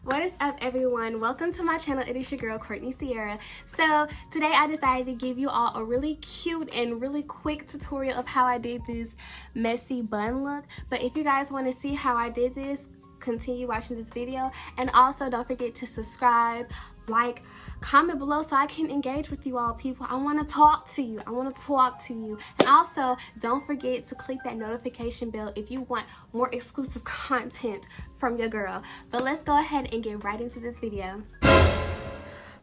What is up, everyone? Welcome to my channel. It is your girl Courtney Sierra. So today I decided to give you all a really cute and really quick tutorial of how I did this messy bun look. But if you guys want to see how I did this, continue watching this video, and also don't forget to subscribe, like, comment below so I can engage with you all, people. I want to talk to you. And also don't forget to click that notification bell if you want more exclusive content from your girl. But let's go ahead and get right into this video.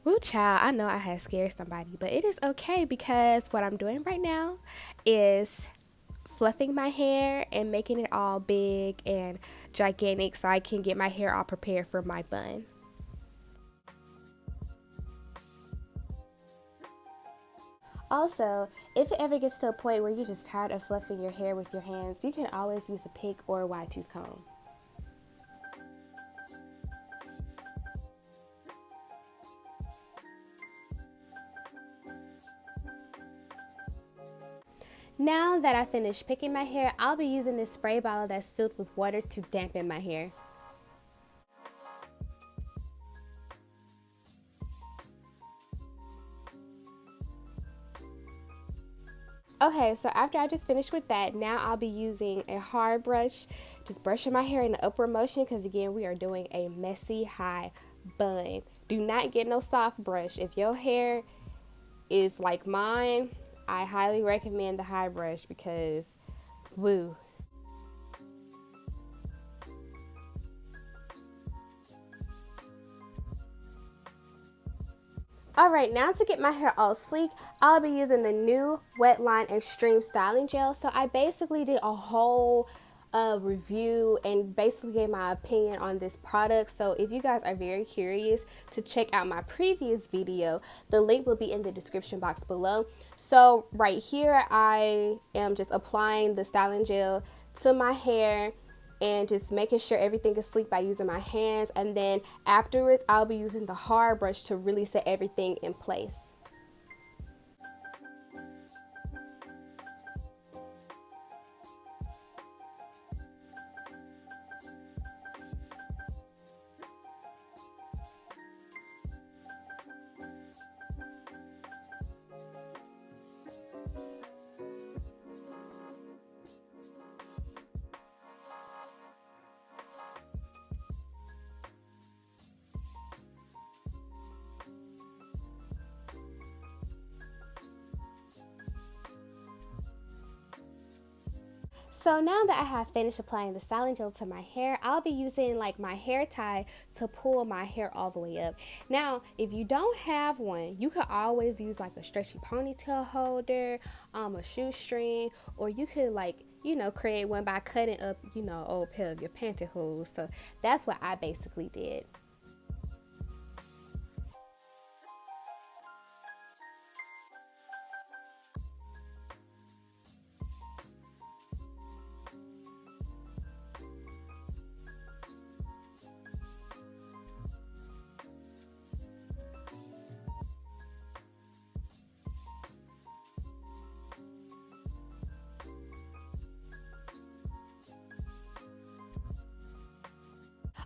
Woo, child, I know I had scared somebody, but it is okay because what I'm doing right now is fluffing my hair and making it all big and gigantic so I can get my hair all prepared for my bun. Also, if it ever gets to a point where you're just tired of fluffing your hair with your hands, you can always use a pick or a wide tooth comb. Now that I finished picking my hair, I'll be using this spray bottle that's filled with water to dampen my hair. Okay, so after I just finished with that, now I'll be using a hard brush, just brushing my hair in the upward motion because again, we are doing a messy high bun. Do not get no soft brush. If your hair is like mine, I highly recommend the high brush because, woo. Alright, now to get my hair all sleek, I'll be using the new Wetline Extreme Styling Gel. So I basically did a whole review and basically gave my opinion on this product. So if you guys are very curious to check out my previous video, the link will be in the description box below. So right here, I am just applying the styling gel to my hair and just making sure everything is sleek by using my hands, and then afterwards I'll be using the hard brush to really set everything in place. So now that I have finished applying the styling gel to my hair, I'll be using like my hair tie to pull my hair all the way up. Now, if you don't have one, you could always use like a stretchy ponytail holder, a shoestring, or you could create one by cutting up, old pair of your pantyhose. So that's what I basically did.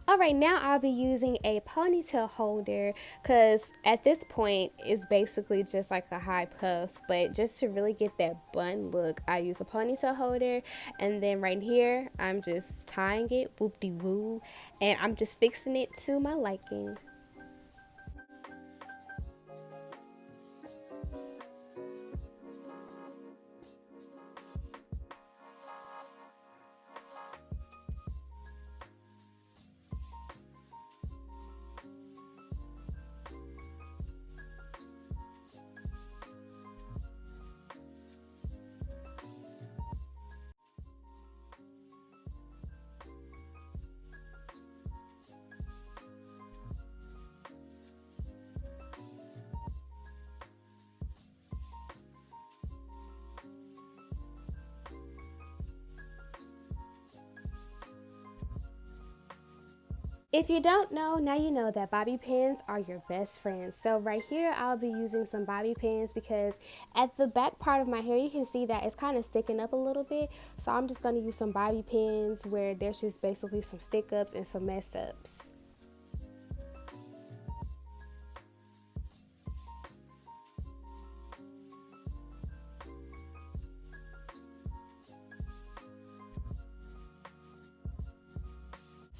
Alright, now I'll be using a ponytail holder because at this point it's basically just like a high puff, but just to really get that bun look, I use a ponytail holder, and then right here I'm just tying it, whoop-de-woo, and I'm just fixing it to my liking. If you don't know, now you know that bobby pins are your best friends. So right here, I'll be using some bobby pins because at the back part of my hair, you can see that it's kind of sticking up a little bit. So I'm just going to use some bobby pins where there's just basically some stick ups and some mess ups.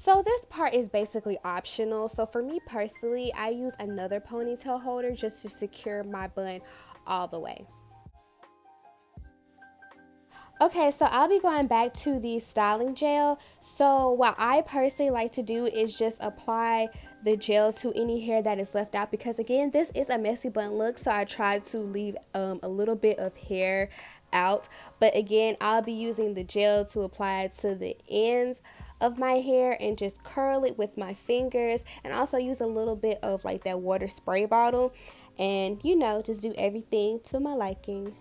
So this part is basically optional. So for me personally, I use another ponytail holder just to secure my bun all the way. Okay, so I'll be going back to the styling gel. So what I personally like to do is just apply the gel to any hair that is left out, because again, this is a messy bun look, so I try to leave a little bit of hair out. But again, I'll be using the gel to apply it to the ends of my hair and just curl it with my fingers, and also use a little bit of like that water spray bottle, and you know, just do everything to my liking.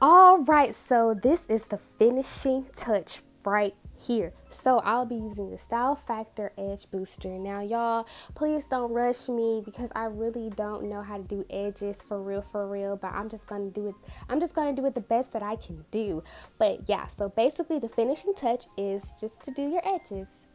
All right, so this is the finishing touch right here. So I'll be using the Style Factor Edge Booster. Now y'all, please don't rush me because I really don't know how to do edges for real, but I'm just gonna do it the best that I can do. But yeah, so basically the finishing touch is just to do your edges.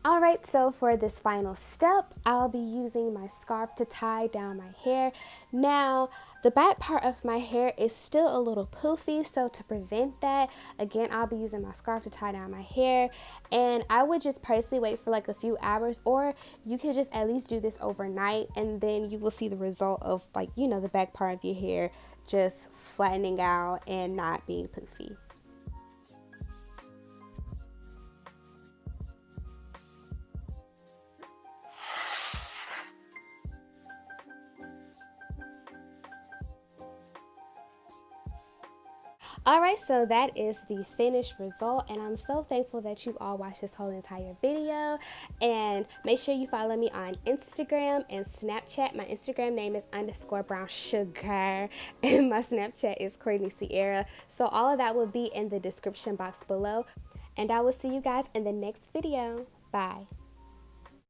Alright, so for this final step, I'll be using my scarf to tie down my hair. Now, the back part of my hair is still a little poofy, so to prevent that, again, I'll be using my scarf to tie down my hair. And I would just personally wait for like a few hours, or you could just at least do this overnight, and then you will see the result of, like, you know, the back part of your hair just flattening out and not being poofy. Alright, so that is the finished result, and I'm so thankful that you all watched this whole entire video. And make sure you follow me on Instagram and Snapchat. My Instagram name is _brown sugar, and my Snapchat is Courtney Sierra. So all of that will be in the description box below, and I will see you guys in the next video. Bye.